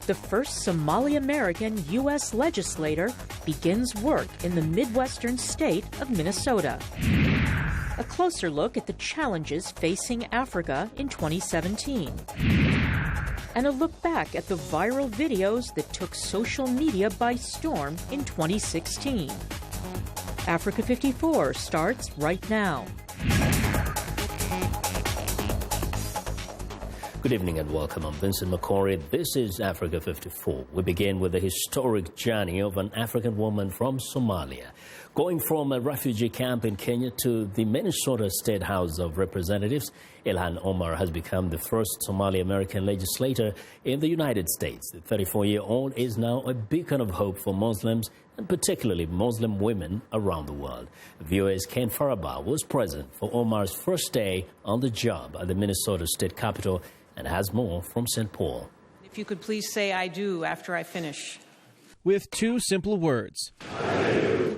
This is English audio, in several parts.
The first Somali-American U.S. legislator begins work in the Midwestern state of Minnesota. A closer look at the challenges facing Africa in 2017. And a look back at the viral videos that took social media by storm in 2016. Africa 54 starts right now. Good evening and welcome. I'm Vincent Makori. This is Africa 54. We begin with the historic journey of an African woman from Somalia, going from a refugee camp in Kenya to the Minnesota State House of Representatives. Ilhan Omar has become the first Somali-American legislator in the United States. The 34-year-old is now a beacon of hope for Muslims, and particularly Muslim women around the world. VOA's Ken Faraba was present for Omar's first day on the job at the Minnesota State Capitol and has more from St. Paul. If you could please say "I do" after I finish. With two simple words,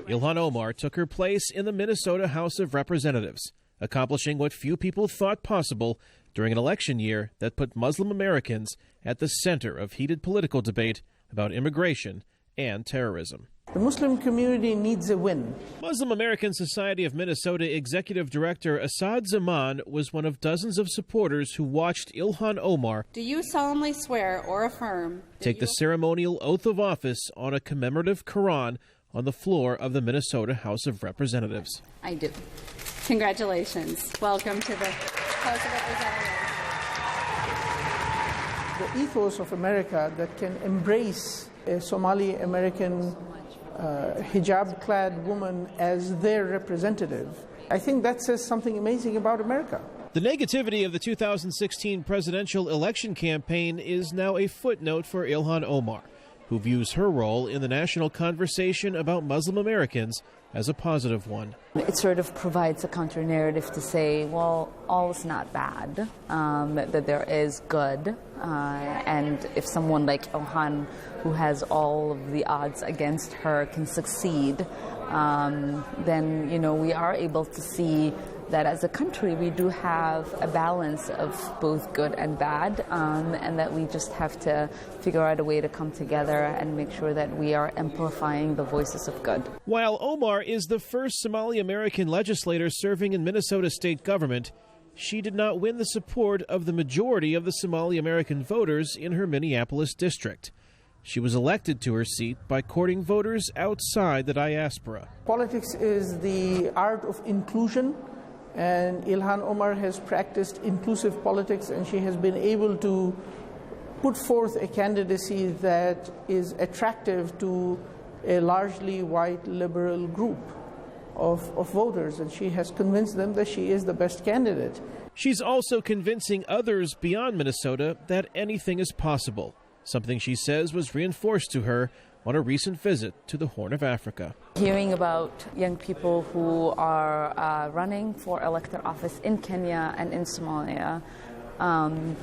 Ilhan Omar took her place in the Minnesota House of Representatives, accomplishing what few people thought possible during an election year that put Muslim Americans at the center of heated political debate about immigration and terrorism. The Muslim community needs a win. Muslim American Society of Minnesota Executive Director Asad Zaman was one of dozens of supporters who watched Ilhan Omar Do you solemnly swear or affirm take the ceremonial oath of office on a commemorative Quran on the floor of the Minnesota House of Representatives? I do. Congratulations. Welcome to the House of Representatives. The ethos of America that can embrace a Somali-American hijab-clad woman as their representative, I think that says something amazing about America. The negativity of the 2016 presidential election campaign is now a footnote for Ilhan Omar, who views her role in the national conversation about Muslim Americans as a positive one. It sort of provides a counter-narrative to say, well, all is not bad, that there is good, and if someone like Ilhan, who has all of the odds against her, can succeed, then, we are able to see that as a country we do have a balance of both good and bad, and that we just have to figure out a way to come together and make sure that we are amplifying the voices of good. While Omar is the first Somali-American legislator serving in Minnesota state government, she did not win the support of the majority of the Somali-American voters in her Minneapolis district. She was elected to her seat by courting voters outside the diaspora. Politics is the art of inclusion, and Ilhan Omar has practiced inclusive politics, and she has been able to put forth a candidacy that is attractive to a largely white liberal group of voters, and she has convinced them that she is the best candidate. She's also convincing others beyond Minnesota that anything is possible, something she says was reinforced to her on a recent visit to the Horn of Africa. Hearing about young people who are running for elected office in Kenya and in Somalia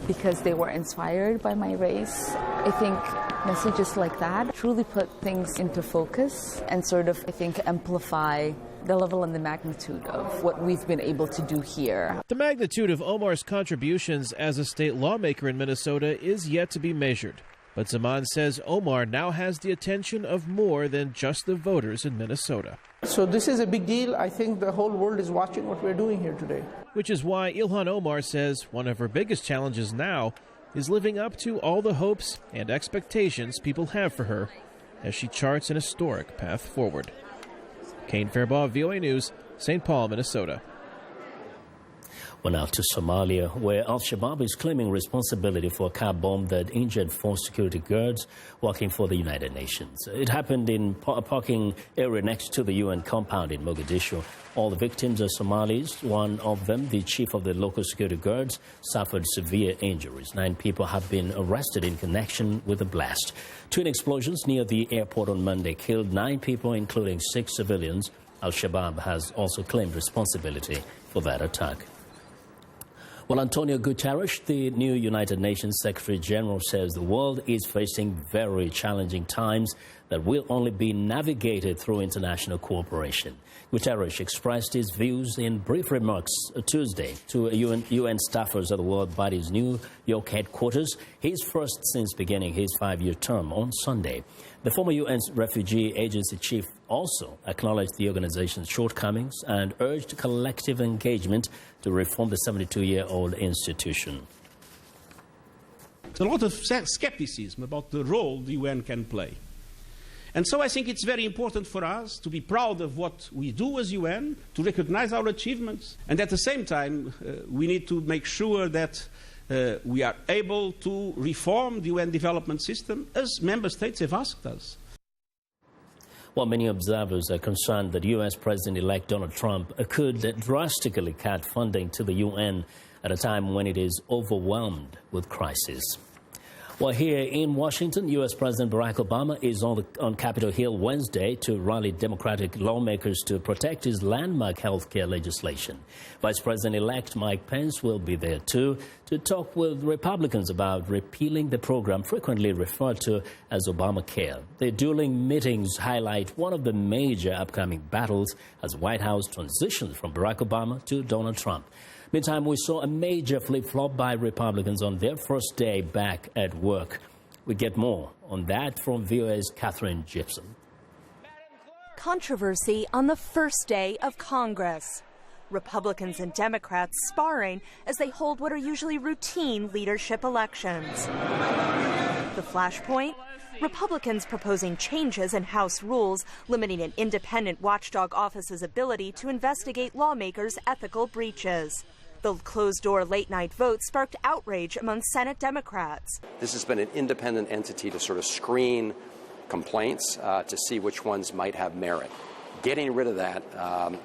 because they were inspired by my race, I think messages like that truly put things into focus and sort of, I think, amplify the level and the magnitude of what we've been able to do here. The magnitude of Omar's contributions as a state lawmaker in Minnesota is yet to be measured. But Zaman says Omar now has the attention of more than just the voters in Minnesota. So this is a big deal. I think the whole world is watching what we're doing here today. Which is why Ilhan Omar says one of her biggest challenges now is living up to all the hopes and expectations people have for her as she charts an historic path forward. Kane Fairbaugh, VOA News, St. Paul, Minnesota. Well, now to Somalia, where Al-Shabaab is claiming responsibility for a car bomb that injured 4 security guards working for the United Nations. It happened in a parking area next to the UN compound in Mogadishu. All the victims are Somalis. One of them, the chief of the local security guards, suffered severe injuries. 9 people have been arrested in connection with the blast. Twin explosions near the airport on Monday killed 9 people, including 6 civilians. Al-Shabaab has also claimed responsibility for that attack. Well, Antonio Guterres, the new United Nations Secretary General, says the world is facing very challenging times that will only be navigated through international cooperation. Guterres expressed his views in brief remarks Tuesday to UN staffers at the world body's New York headquarters, his first since beginning his 5-year term on Sunday. The former UN refugee agency chief also acknowledged the organization's shortcomings and urged collective engagement to reform the 72-year-old institution. There's a lot of skepticism about the role the UN can play. And so I think it's very important for us to be proud of what we do as UN, to recognize our achievements, and at the same time we need to make sure that we are able to reform the UN development system as member states have asked us. While many observers are concerned that U.S. President-elect Donald Trump could drastically cut funding to the UN at a time when it is overwhelmed with crisis. Well, here in Washington, U.S. President Barack Obama is on Capitol Hill Wednesday to rally Democratic lawmakers to protect his landmark health care legislation. Vice President-elect Mike Pence will be there, too, to talk with Republicans about repealing the program frequently referred to as Obamacare. The dueling meetings highlight one of the major upcoming battles as the White House transitions from Barack Obama to Donald Trump. Meantime, we saw a major flip-flop by Republicans on their first day back at work. We get more on that from VOA's Catherine Gibson. Controversy on the first day of Congress. Republicans and Democrats sparring as they hold what are usually routine leadership elections. The flashpoint? Republicans proposing changes in House rules limiting an independent watchdog office's ability to investigate lawmakers' ethical breaches. The closed-door late-night vote sparked outrage among Senate Democrats. This has been an independent entity to sort of screen complaints to see which ones might have merit. Getting rid of that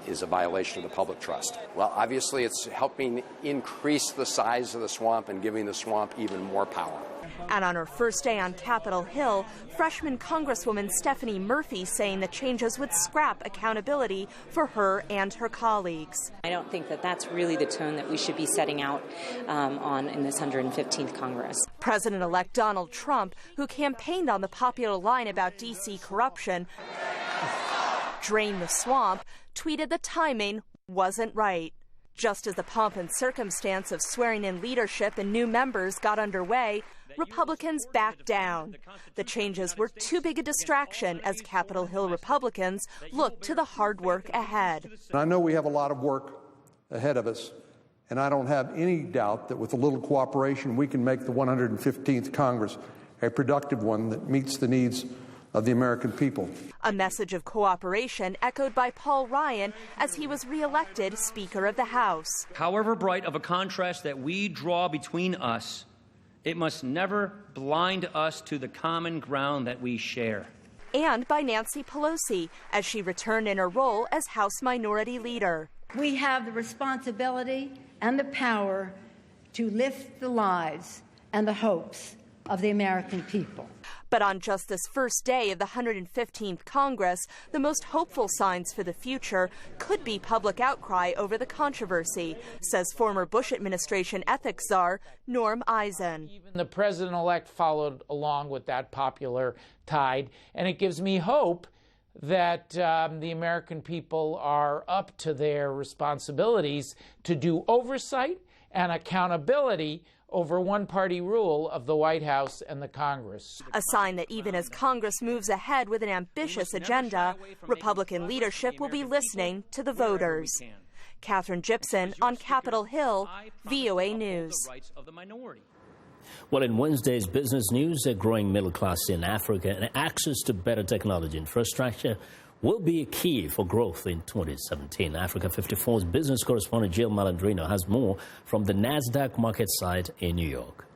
is a violation of the public trust. Well, obviously, it's helping increase the size of the swamp and giving the swamp even more power. And on her first day on Capitol Hill, freshman Congresswoman Stephanie Murphy saying the changes would scrap accountability for her and her colleagues. I don't think that that's really the tone that we should be setting out on in this 115th Congress. President-elect Donald Trump, who campaigned on the popular line about D.C. corruption, drain the swamp, tweeted the timing wasn't right. Just as the pomp and circumstance of swearing in leadership and new members got underway, Republicans backed down. The changes were too big a distraction as Capitol Hill Republicans looked to the hard work ahead. I know we have a lot of work ahead of us, and I don't have any doubt that with a little cooperation we can make the 115th Congress a productive one that meets the needs of the American people. A message of cooperation echoed by Paul Ryan as he was reelected Speaker of the House. However bright of a contrast that we draw between us, it must never blind us to the common ground that we share. And by Nancy Pelosi as she returned in her role as House Minority Leader. We have the responsibility and the power to lift the lives and the hopes of the American people. But on just this first day of the 115th Congress, the most hopeful signs for the future could be public outcry over the controversy, says former Bush administration ethics czar Norm Eisen. Even the president-elect followed along with that popular tide, and it gives me hope that the American people are up to their responsibilities to do oversight and accountability over one-party rule of the White House and the Congress. A sign that even as Congress moves ahead with an ambitious agenda, Republican leadership will be listening to the voters. Catherine Gibson on Capitol Hill, VOA News. Well, in Wednesday's business news, a growing middle class in Africa and access to better technology infrastructure will be a key for growth in 2017. Africa 54's business correspondent Jill Malandrino has more from the NASDAQ market site in New York.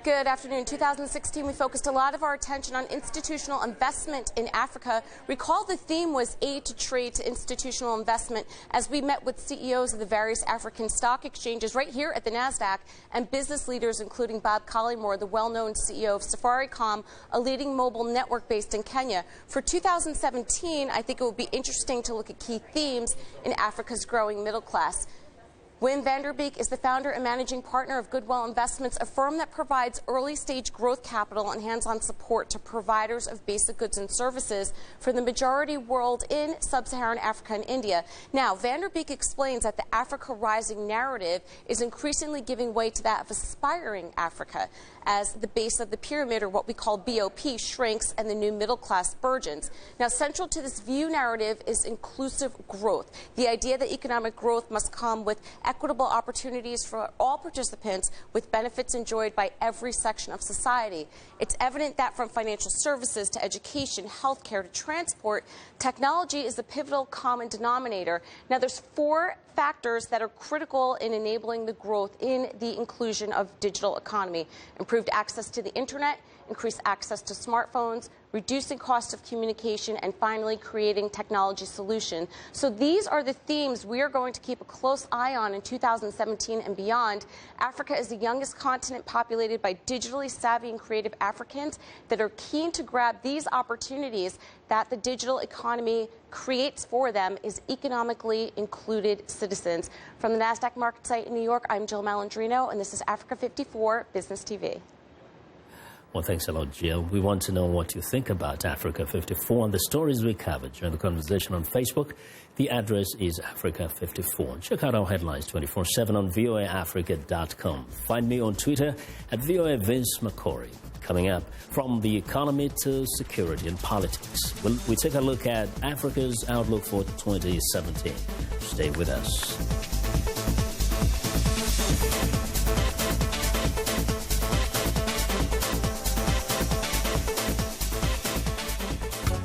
Good afternoon. 2016, we focused a lot of our attention on institutional investment in Africa. Recall the theme was aid to trade to institutional investment as we met with CEOs of the various African stock exchanges right here at the NASDAQ and business leaders including Bob Collymore, the well-known CEO of Safaricom, a leading mobile network based in Kenya. For 2017, I think it would be interesting to look at key themes in Africa's growing middle class. Wim Vanderbeek is the founder and managing partner of Goodwill Investments, a firm that provides early-stage growth capital and hands-on support to providers of basic goods and services for the majority world in sub-Saharan Africa and India. Now, Vanderbeek explains that the Africa Rising narrative is increasingly giving way to that of aspiring Africa, as the base of the pyramid, or what we call BOP, shrinks and the new middle class burgeons. Now, central to this view narrative is inclusive growth, the idea that economic growth must come with equitable opportunities for all participants with benefits enjoyed by every section of society. It's evident that from financial services to education, healthcare to transport, technology is the pivotal common denominator. Now, there's 4 factors that are critical in enabling the growth in the inclusion of digital economy: improved access to the internet, increased access to smartphones, reducing cost of communication, and finally creating technology solution. So these are the themes we are going to keep a close eye on in 2017 and beyond. Africa is the youngest continent populated by digitally savvy and creative Africans that are keen to grab these opportunities that the digital economy creates for them as economically included citizens. From the NASDAQ market site in New York, I'm Jill Malandrino, and this is Africa 54 Business TV. Well, thanks a lot, Jill. We want to know what you think about Africa 54 and the stories we covered. Join the conversation on Facebook. The address is Africa 54. Check out our headlines 24/7 on voaafrica.com. Find me on Twitter at VOA Vince Makori. Coming up, from the economy to security and politics, we take a look at Africa's outlook for 2017. Stay with us.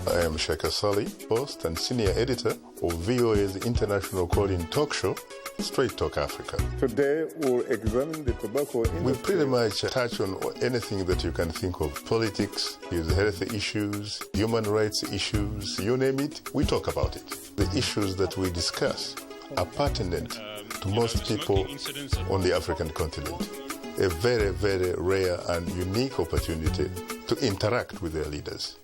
I am Sheikh Sali, host and senior editor of VOA's international call-in talk show, Straight Talk Africa. Today, we'll examine the tobacco industry. We pretty much touch on anything that you can think of. Politics, health issues, human rights issues, you name it, we talk about it. The issues that we discuss are pertinent to most people on the African continent. A very, very rare and unique opportunity to interact with their leaders.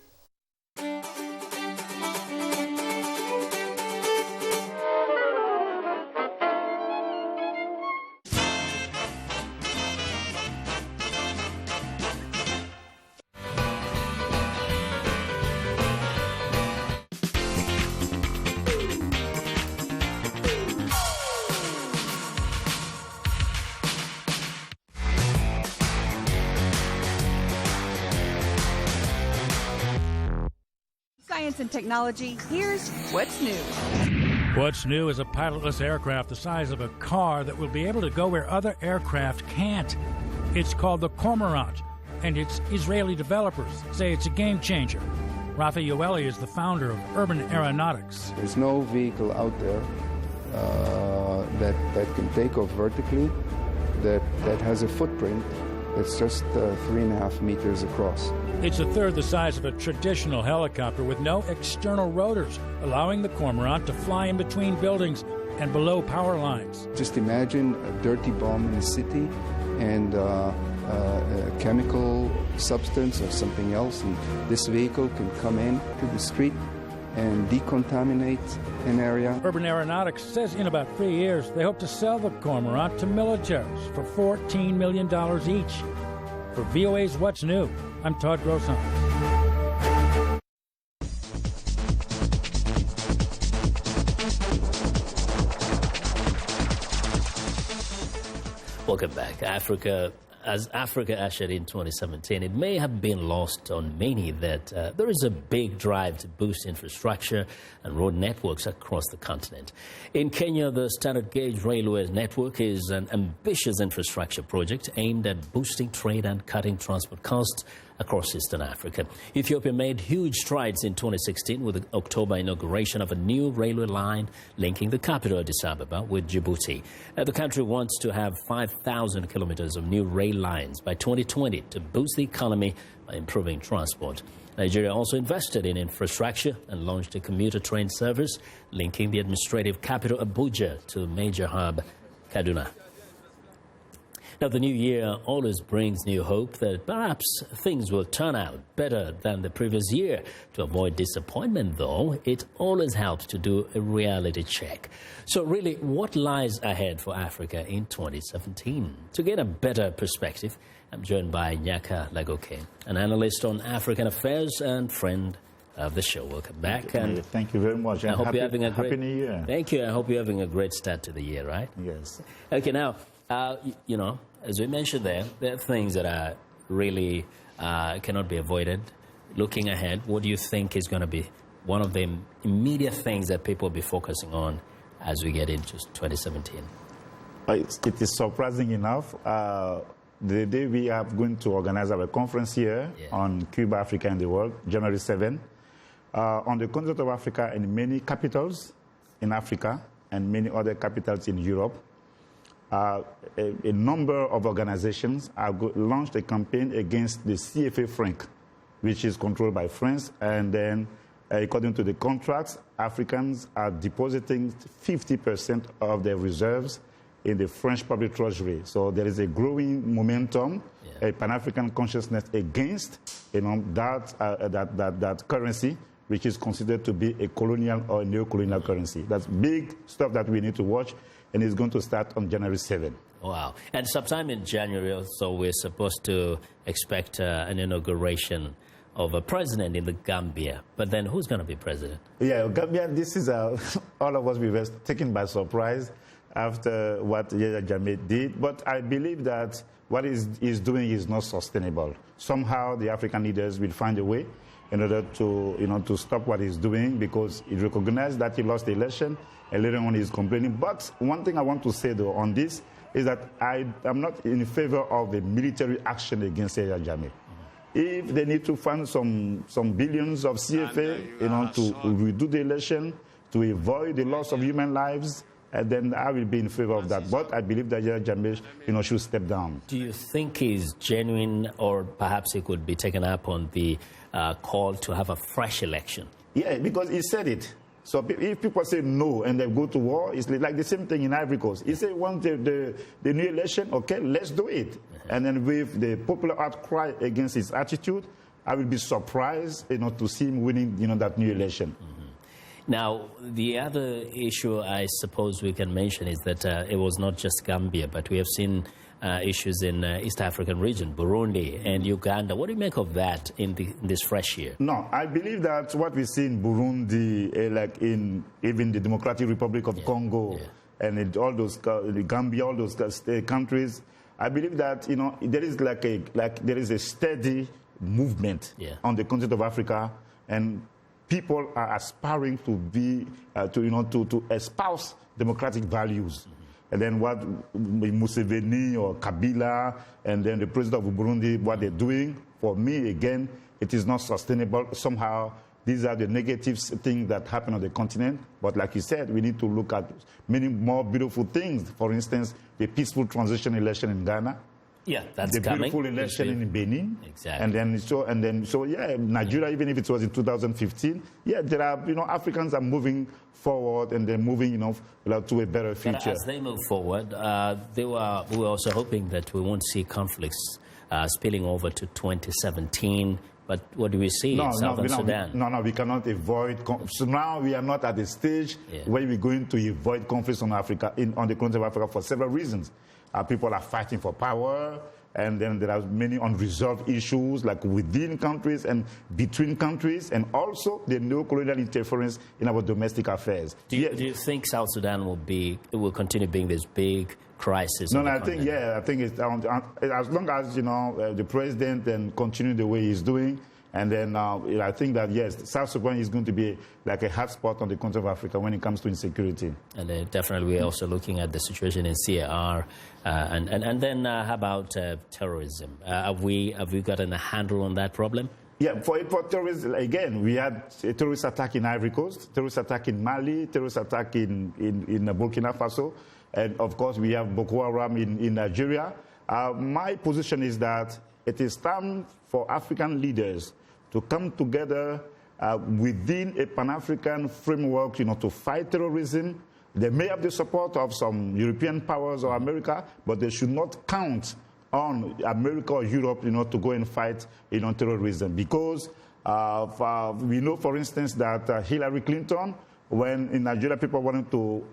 And technology, here's What's New. What's New is a pilotless aircraft the size of a car that will be able to go where other aircraft can't. It's called the Cormorant, and its Israeli developers say it's a game changer. Rafi Yoeli is the founder of Urban Aeronautics. There's no vehicle out there that can take off vertically, that has a footprint that's just 3.5 meters across. It's a third the size of a traditional helicopter with no external rotors, allowing the Cormorant to fly in between buildings and below power lines. Just imagine a dirty bomb in a city and a chemical substance or something else, and this vehicle can come in to the street and decontaminate an area. Urban Aeronautics says in about 3 years they hope to sell the Cormorant to militaries for $14 million each. For VOA's What's New, I'm Todd Grosson. Welcome back. As Africa ushered in 2017, it may have been lost on many that there is a big drive to boost infrastructure and road networks across the continent. In Kenya, the standard gauge railway network is an ambitious infrastructure project aimed at boosting trade and cutting transport costs across Eastern Africa. Ethiopia made huge strides in 2016 with the October inauguration of a new railway line linking the capital Addis Ababa with Djibouti. The country wants to have 5,000 kilometers of new rail lines by 2020 to boost the economy by improving transport. Nigeria also invested in infrastructure and launched a commuter train service linking the administrative capital Abuja to major hub Kaduna. Now, the new year always brings new hope that perhaps things will turn out better than the previous year. To avoid disappointment, though, it always helps to do a reality check. So really, what lies ahead for Africa in 2017? To get a better perspective, I'm joined by Nyaka Lagoke, an analyst on African affairs and friend of the show. Welcome back. Thank you very much. I hope you're having a great Happy New Year. Thank you. I hope you're having a great start to the year, right? Yes. Okay, now, you know, as we mentioned there are things that are really cannot be avoided. Looking ahead, what do you think is going to be one of the immediate things that people will be focusing on as we get into 2017? It is surprising enough. The day we are going to organize our conference here on Cuba, Africa, and the world, January 7, on the continent of Africa and many capitals in Africa and many other capitals in Europe, a number of organizations have launched a campaign against the CFA franc, which is controlled by France. And then, according to the contracts, Africans are depositing 50% of their reserves in the French public treasury. So there is a growing momentum, a Pan-African consciousness against that currency, which is considered to be a colonial or neo-colonial currency. That's big stuff that we need to watch, and it's going to start on January 7. Wow. And sometime in January, so we're supposed to expect an inauguration of a president in the Gambia. But then who's going to be president? Yeah, Gambia, this is all of us, we were taken by surprise after what Yahya Jammeh did. But I believe that what he's doing is not sustainable. Somehow the African leaders will find a way in order to stop what he's doing, because he recognized that he lost the election and later on he's complaining. But one thing I want to say, though, on this is that I am not in favor of a military action against Yahya Jammeh. If they need to fund some billions of CFA, to redo the election, to avoid the loss of human lives, then I will be in favor of that. But I believe that Yahya Jammeh, should step down. Do you think he's genuine, or perhaps he could be taken up on the call to have a fresh election? Yeah, because he said it. So if people say no and they go to war, it's like the same thing in Ivory Coast. He said, want the new election, okay, let's do it. And then with the popular outcry against his attitude, I will be surprised, to see him winning, that new election. Now, the other issue I suppose we can mention is that it was not just Gambia, but we have seen issues in East African region, Burundi and Uganda. What do you make of that in this fresh year? No, I believe that what we see in Burundi, like in even the Democratic Republic of Congo, and in all those, Gambia, all those countries, I believe that there is there is a steady movement on the continent of Africa, and people are aspiring to be to espouse democratic values. And then what Museveni or Kabila and then the president of Burundi, what they're doing, for me, again, it is not sustainable. Somehow, these are the negative things that happen on the continent. But like you said, we need to look at many more beautiful things. For instance, the peaceful transition election in Ghana. Yeah, that's the coming. beautiful election in Benin. Exactly. And then Nigeria, even if it was in 2015, there are, Africans are moving forward and they're moving, to a better future. But as they move forward, we were also hoping that we won't see conflicts spilling over to 2017. But what do we see in Southern Sudan? No, we cannot avoid. So now we are not at the stage where we're going to avoid conflicts on Africa, on the continent of Africa, for several reasons. People are fighting for power, and then there are many unresolved issues, like within countries and between countries, and also the neo-colonial interference in our domestic affairs. Do you think South Sudan will continue being this big crisis? No, I think it's as long as the president then continue the way he's doing. And then I think that, yes, South Sudan is going to be like a hotspot on the continent of Africa when it comes to insecurity. And definitely we're also looking at the situation in CAR. And then how about terrorism? Have we gotten a handle on that problem? Yeah, for terrorism, again, we had a terrorist attack in Ivory Coast, terrorist attack in Mali, terrorist attack in Burkina Faso. And, of course, we have Boko Haram in Nigeria. My position is that it is time for African leaders to come together within a Pan-African framework, to fight terrorism, They may have the support of some European powers or America, but they should not count on America or Europe, to go and fight, terrorism. Because we know, for instance, that Hillary Clinton, when in Nigeria people wanted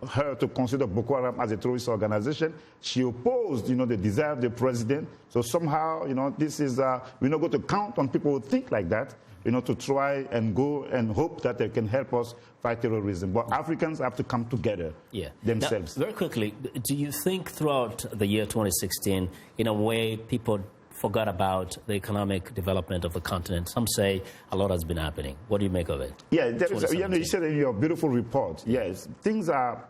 her to consider Boko Haram as a terrorist organization, she opposed, the desire of the president. So somehow, this is, we're not going to count on people who think like that, to try and go and hope that they can help us fight terrorism. But Africans have to come together themselves. Now, very quickly, do you think throughout the year 2016, in a way, people forgot about the economic development of the continent? Some say a lot has been happening. What do you make of it? Yeah, you said in your beautiful report, yes, there are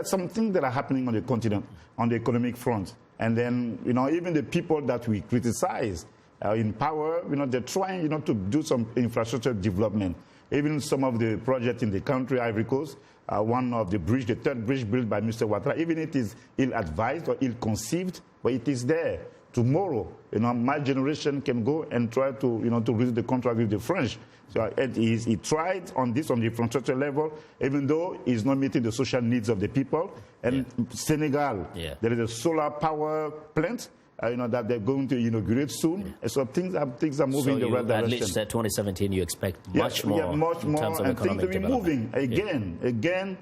some things that are happening on the continent, on the economic front. And then, even the people that we criticize in power, they're trying, to do some infrastructure development. Even some of the projects in the country, Ivory Coast, one of the third bridge built by Mr. Ouattara, even it is ill-advised or ill-conceived, but it is there. Tomorrow, my generation can go and try to, to reach the contract with the French. So he tried on this, on the infrastructure level, even though he's not meeting the social needs of the people. And Senegal, there is a solar power plant, that they're going to inaugurate soon. So things are moving in the right direction. At least 2017, you expect much more in terms of and things to be development. moving again.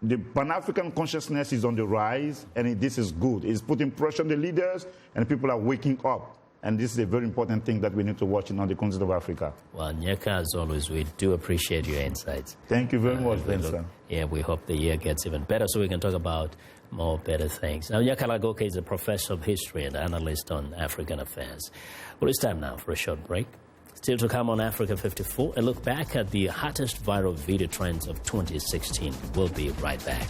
The Pan-African consciousness is on the rise, and this is good. It's putting pressure on the leaders, and people are waking up. And this is a very important thing that we need to watch on the continent of Africa. Well, Nyeka, as always, we do appreciate your insights. Thank you very much, Vincent. We hope the year gets even better so we can talk about more better things. Now, Nyeka Lagoke is a professor of history and analyst on African affairs. Well, it's time now for a short break. Still to come on Africa 54, a look back at the hottest viral video trends of 2016. We'll be right back.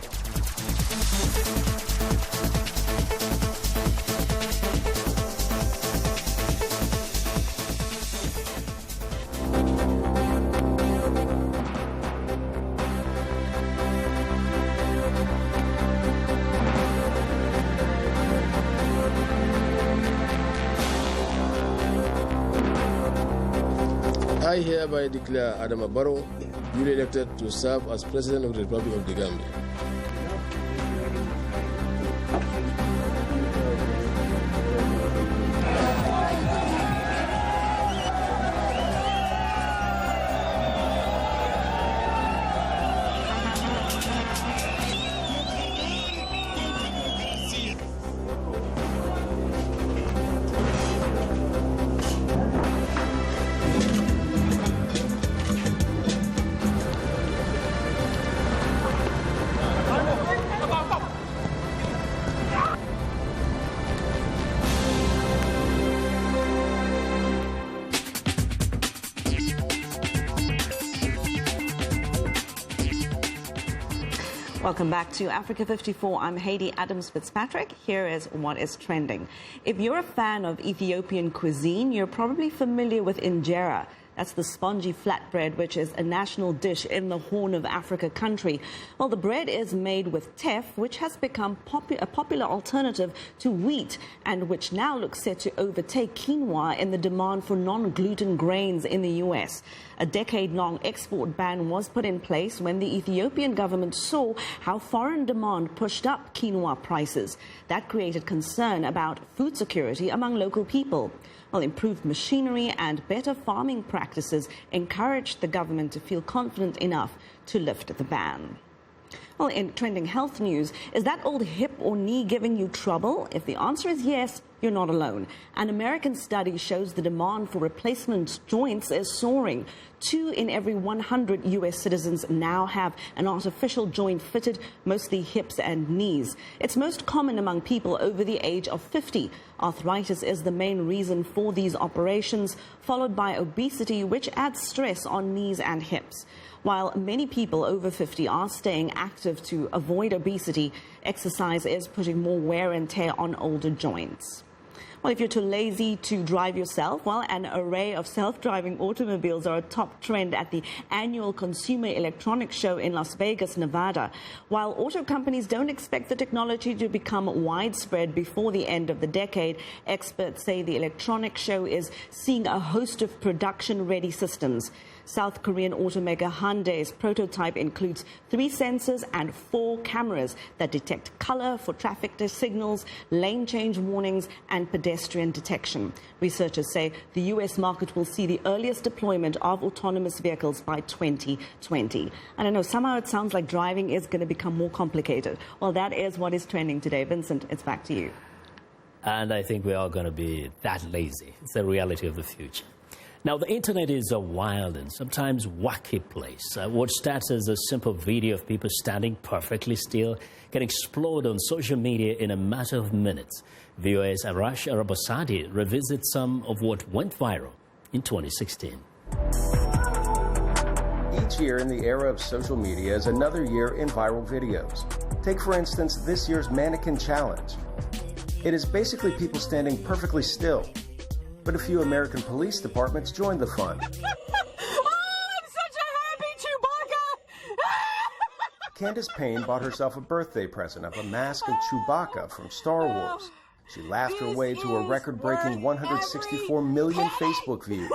I hereby declare Adama Barrow duly elected to serve as President of the Republic of the Gambia. Welcome back to Africa 54. I'm Haiti Adams-Fitzpatrick. Here is what is trending. If you're a fan of Ethiopian cuisine, you're probably familiar with injera. That's the spongy flatbread, which is a national dish in the Horn of Africa country. Well, the bread is made with teff, which has become a popular alternative to wheat and which now looks set to overtake quinoa in the demand for non-gluten grains in the U.S. A decade-long export ban was put in place when the Ethiopian government saw how foreign demand pushed up quinoa prices. That created concern about food security among local people. Well, improved machinery and better farming practices encouraged the government to feel confident enough to lift the ban. Well, in trending health news, is that old hip or knee giving you trouble? If the answer is yes, you're not alone. An American study shows the demand for replacement joints is soaring. 2 in every 100 U.S. citizens now have an artificial joint fitted, mostly hips and knees. It's most common among people over the age of 50. Arthritis is the main reason for these operations, followed by obesity, which adds stress on knees and hips. While many people over 50 are staying active to avoid obesity, exercise is putting more wear and tear on older joints. Well, if you're too lazy to drive yourself, well, an array of self-driving automobiles are a top trend at the annual Consumer Electronics Show in Las Vegas, Nevada. While auto companies don't expect the technology to become widespread before the end of the decade, experts say the electronics show is seeing a host of production-ready systems. South Korean automaker Hyundai's prototype includes 3 sensors and 4 cameras that detect color for traffic signals, lane change warnings, and pedestrian detection. Researchers say the U.S. market will see the earliest deployment of autonomous vehicles by 2020. I don't know, somehow it sounds like driving is going to become more complicated. Well, that is what is trending today. Vincent, it's back to you. And I think we are going to be that lazy. It's the reality of the future. Now, the internet is a wild and sometimes wacky place. What starts as a simple video of people standing perfectly still can explode on social media in a matter of minutes. VOA's Arash Arabasadi revisits some of what went viral in 2016. Each year in the era of social media is another year in viral videos. Take, for instance, this year's Mannequin Challenge. It is basically people standing perfectly still. But a few American police departments joined the fun. Oh, I'm such a happy Chewbacca! Candace Payne bought herself a birthday present of a mask of Chewbacca from Star Wars. She laughed her way to a record-breaking 164 million Facebook views.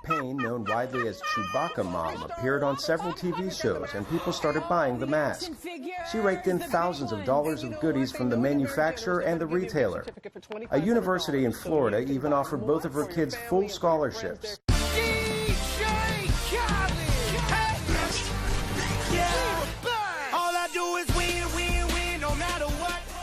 Payne, known widely as Chewbacca Mom, appeared on several TV shows and people started buying the mask. She raked in thousands of dollars of goodies from the manufacturer and the retailer. A university in Florida even offered both of her kids full scholarships.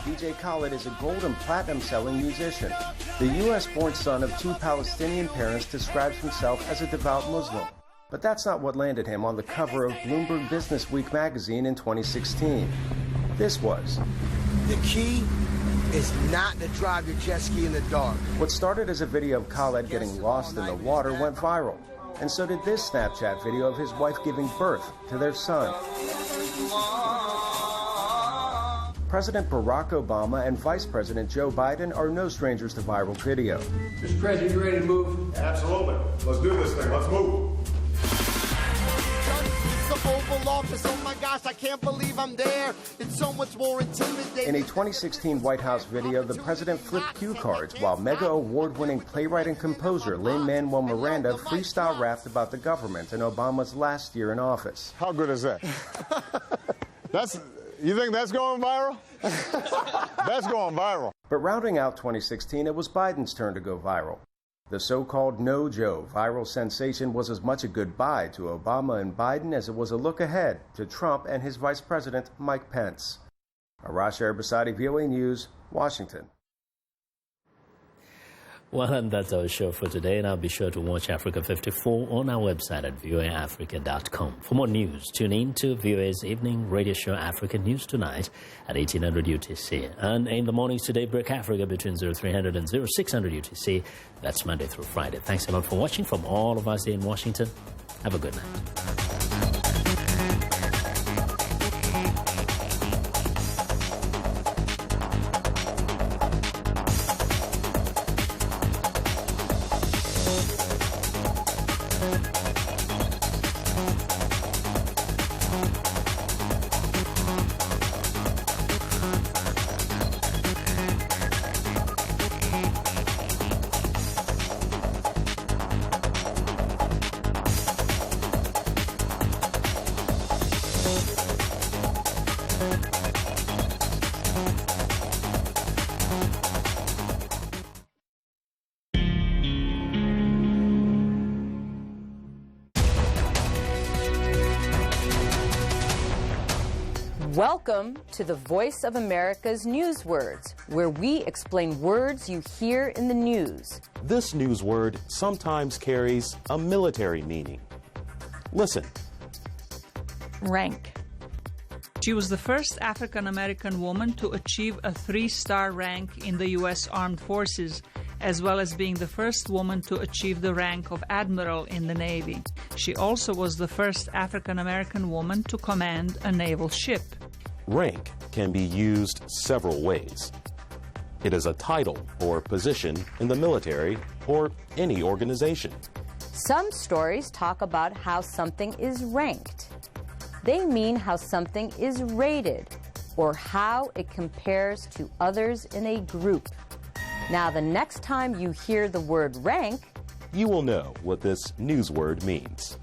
DJ Khaled is a gold and platinum selling musician. The U.S.-born son of 2 Palestinian parents describes himself as a devout Muslim. But that's not what landed him on the cover of Bloomberg Businessweek magazine in 2016. This was. The key is not to drive your jet ski in the dark. What started as a video of Khaled getting lost in the water went viral. And so did this Snapchat video of his wife giving birth to their son. President Barack Obama and Vice President Joe Biden are no strangers to viral video. Mr. President, you ready to move? Absolutely. Let's do this thing. Let's move. It's the Oval Office. Oh my gosh, I can't believe I'm there. It's so much more intimidating. In a 2016 White House video, the president flipped cue cards while mega award-winning playwright and composer Lin-Manuel Miranda freestyle rapped about the government in Obama's last year in office. How good is that? You think that's going viral? That's going viral. But rounding out 2016, it was Biden's turn to go viral. The so-called No Joe viral sensation was as much a goodbye to Obama and Biden as it was a look ahead to Trump and his Vice President, Mike Pence. Arash Arabasadi, VOA News, Washington. Well, and that's our show for today, and I'll be sure to watch Africa 54 on our website at voaafrica.com. For more news, tune in to VOA's evening radio show Africa News Tonight at 1800 UTC. And in the mornings today, Break Africa between 0300 and 0600 UTC. That's Monday through Friday. Thanks a lot for watching from all of us here in Washington. Have a good night. Welcome to the Voice of America's News Words, where we explain words you hear in the news. This news word sometimes carries a military meaning. Listen. Rank. She was the first African-American woman to achieve a 3-star rank in the U.S. Armed Forces, as well as being the first woman to achieve the rank of Admiral in the Navy. She also was the first African-American woman to command a naval ship. Rank can be used several ways. It is a title or position in the military or any organization. Some stories talk about how something is ranked. They mean how something is rated or how it compares to others in a group. Now, the next time you hear the word rank, you will know what this news word means.